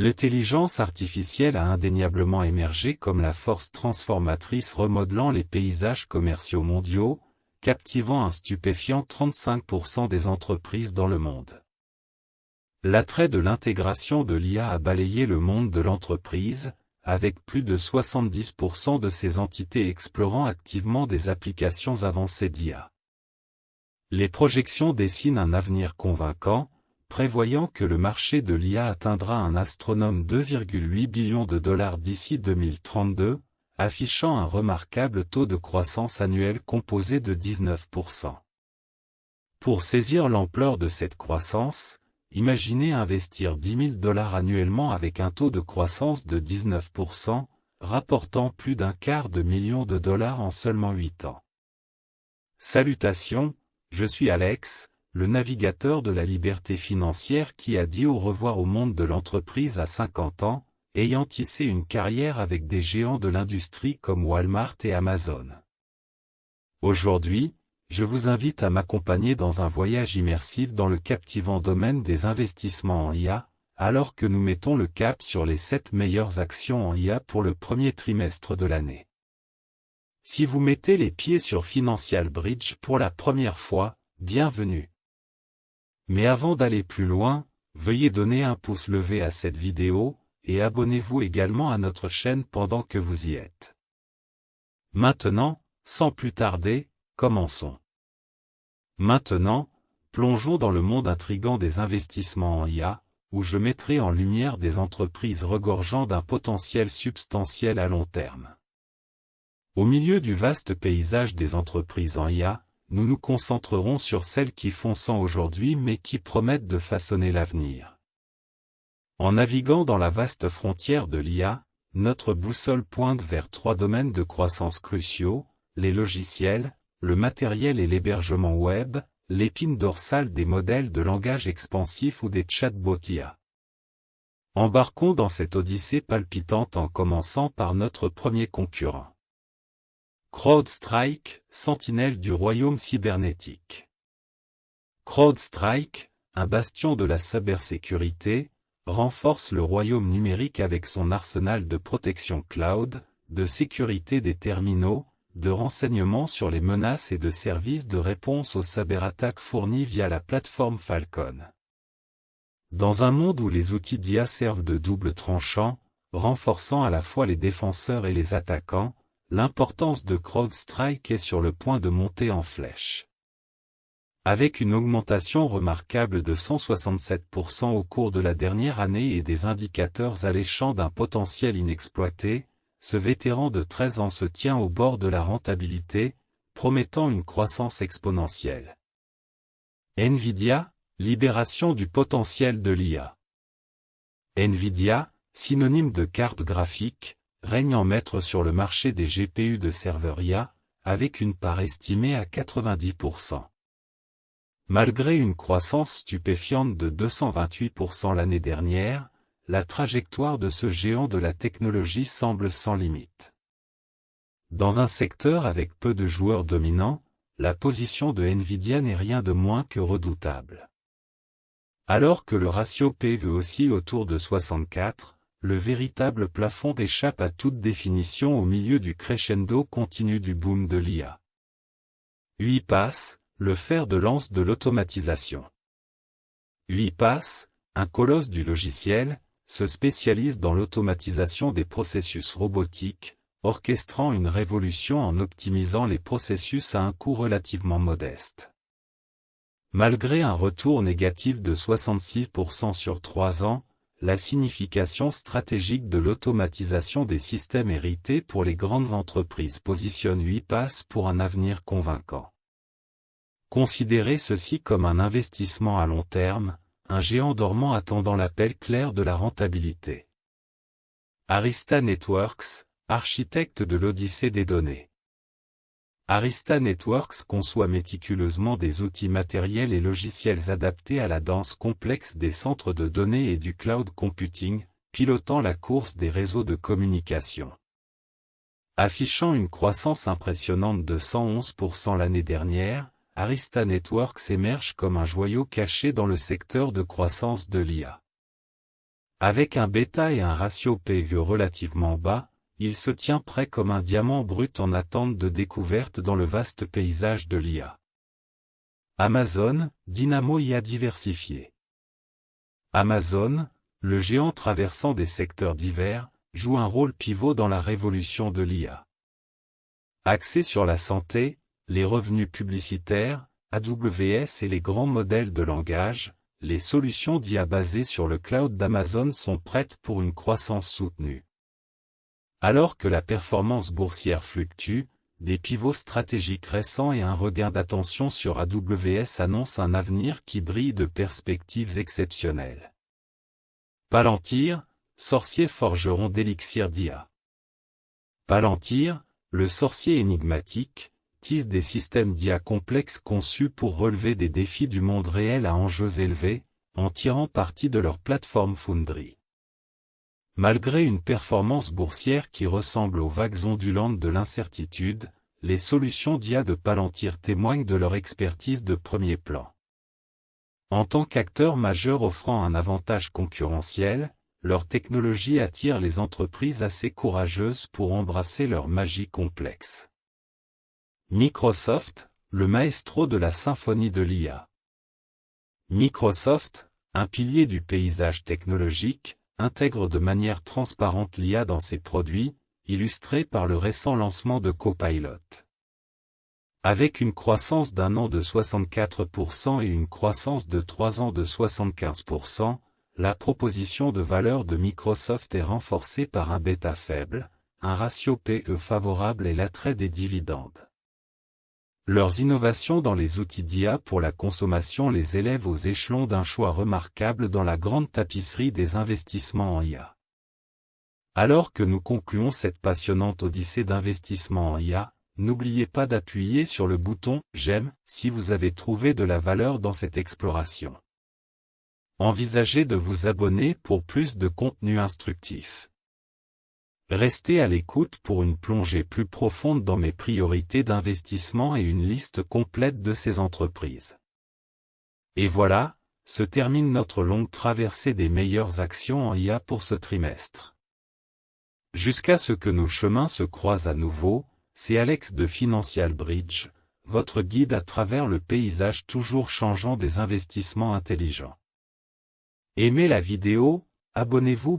L'intelligence artificielle a indéniablement émergé comme la force transformatrice remodelant les paysages commerciaux mondiaux, captivant un stupéfiant 35% des entreprises dans le monde. L'attrait de l'intégration de l'IA a balayé le monde de l'entreprise, avec plus de 70% de ces entités explorant activement des applications avancées d'IA. Les projections dessinent un avenir convaincant, prévoyant que le marché de l'IA atteindra un astronome 2,8 billions de dollars d'ici 2032, affichant un remarquable taux de croissance annuel composé de 19%. Pour saisir l'ampleur de cette croissance, imaginez investir 10 000 $ annuellement avec un taux de croissance de 19%, rapportant plus d'1/4 million de dollars en seulement 8 ans. Salutations, je suis Alex, le navigateur de la liberté financière qui a dit au revoir au monde de l'entreprise à 50 ans, ayant tissé une carrière avec des géants de l'industrie comme Walmart et Amazon. Aujourd'hui, je vous invite à m'accompagner dans un voyage immersif dans le captivant domaine des investissements en IA, alors que nous mettons le cap sur les 7 meilleures actions en IA pour le premier trimestre de l'année. Si vous mettez les pieds sur Financial Bridge pour la première fois, bienvenue. Mais avant d'aller plus loin, veuillez donner un pouce levé à cette vidéo, et abonnez-vous également à notre chaîne pendant que vous y êtes. Maintenant, sans plus tarder, commençons. Maintenant, plongeons dans le monde intrigant des investissements en IA, où je mettrai en lumière des entreprises regorgeant d'un potentiel substantiel à long terme. Au milieu du vaste paysage des entreprises en IA, nous nous concentrerons sur celles qui font sang aujourd'hui mais qui promettent de façonner l'avenir. En naviguant dans la vaste frontière de l'IA, notre boussole pointe vers 3 domaines de croissance cruciaux, les logiciels, le matériel et l'hébergement web, l'épine dorsale des modèles de langage expansif ou des chatbots IA. Embarquons dans cette odyssée palpitante en commençant par notre premier concurrent. CrowdStrike, sentinelle du royaume cybernétique. CrowdStrike, un bastion de la cybersécurité, renforce le royaume numérique avec son arsenal de protection cloud, de sécurité des terminaux, de renseignements sur les menaces et de services de réponse aux cyberattaques fournis via la plateforme Falcon. Dans un monde où les outils d'IA servent de double tranchant, renforçant à la fois les défenseurs et les attaquants, l'importance de CrowdStrike est sur le point de monter en flèche. Avec une augmentation remarquable de 167% au cours de la dernière année et des indicateurs alléchants d'un potentiel inexploité, ce vétéran de 13 ans se tient au bord de la rentabilité, promettant une croissance exponentielle. Nvidia, libération du potentiel de l'IA. Nvidia, synonyme de carte graphique, règne en maître sur le marché des GPU de serveurs IA, avec une part estimée à 90%. Malgré une croissance stupéfiante de 228% l'année dernière, la trajectoire de ce géant de la technologie semble sans limite. Dans un secteur avec peu de joueurs dominants, la position de Nvidia n'est rien de moins que redoutable. Alors que le ratio PE oscille autour de 64, le véritable plafond échappe à toute définition au milieu du crescendo continu du boom de l'IA. UiPath, le fer de lance de l'automatisation. UiPath, un colosse du logiciel, se spécialise dans l'automatisation des processus robotiques, orchestrant une révolution en optimisant les processus à un coût relativement modeste. Malgré un retour négatif de 66% sur 3 ans, la signification stratégique de l'automatisation des systèmes hérités pour les grandes entreprises positionne UiPath pour un avenir convaincant. Considérez ceci comme un investissement à long terme, un géant dormant attendant l'appel clair de la rentabilité. Arista Networks, architecte de l'Odyssée des données. Arista Networks conçoit méticuleusement des outils matériels et logiciels adaptés à la danse complexe des centres de données et du cloud computing, pilotant la course des réseaux de communication. Affichant une croissance impressionnante de 111% l'année dernière, Arista Networks émerge comme un joyau caché dans le secteur de croissance de l'IA. Avec un bêta et un ratio PE relativement bas, il se tient prêt comme un diamant brut en attente de découverte dans le vaste paysage de l'IA. Amazon, Dynamo IA diversifié. Amazon, le géant traversant des secteurs divers, joue un rôle pivot dans la révolution de l'IA. Axé sur la santé, les revenus publicitaires, AWS et les grands modèles de langage, les solutions d'IA basées sur le cloud d'Amazon sont prêtes pour une croissance soutenue. Alors que la performance boursière fluctue, des pivots stratégiques récents et un regain d'attention sur AWS annoncent un avenir qui brille de perspectives exceptionnelles. Palantir, sorcier forgeron d'élixir d'IA. Palantir, le sorcier énigmatique, tisse des systèmes d'IA complexes conçus pour relever des défis du monde réel à enjeux élevés, en tirant parti de leur plateforme Foundry. Malgré une performance boursière qui ressemble aux vagues ondulantes de l'incertitude, les solutions d'IA de Palantir témoignent de leur expertise de premier plan. En tant qu'acteur majeur offrant un avantage concurrentiel, leur technologie attire les entreprises assez courageuses pour embrasser leur magie complexe. Microsoft, le maestro de la symphonie de l'IA. Microsoft, un pilier du paysage technologique, intègre de manière transparente l'IA dans ses produits, illustré par le récent lancement de Copilot. Avec une croissance d'un an de 64% et une croissance de 3 ans de 75%, la proposition de valeur de Microsoft est renforcée par un bêta faible, un ratio PE favorable et l'attrait des dividendes. Leurs innovations dans les outils d'IA pour la consommation les élèvent aux échelons d'un choix remarquable dans la grande tapisserie des investissements en IA. Alors que nous concluons cette passionnante odyssée d'investissement en IA, n'oubliez pas d'appuyer sur le bouton « J'aime » si vous avez trouvé de la valeur dans cette exploration. Envisagez de vous abonner pour plus de contenu instructif. Restez à l'écoute pour une plongée plus profonde dans mes priorités d'investissement et une liste complète de ces entreprises. Et voilà, se termine notre longue traversée des meilleures actions en IA pour ce trimestre. Jusqu'à ce que nos chemins se croisent à nouveau, c'est Alex de Financial Bridge, votre guide à travers le paysage toujours changeant des investissements intelligents. Aimez la vidéo, abonnez-vous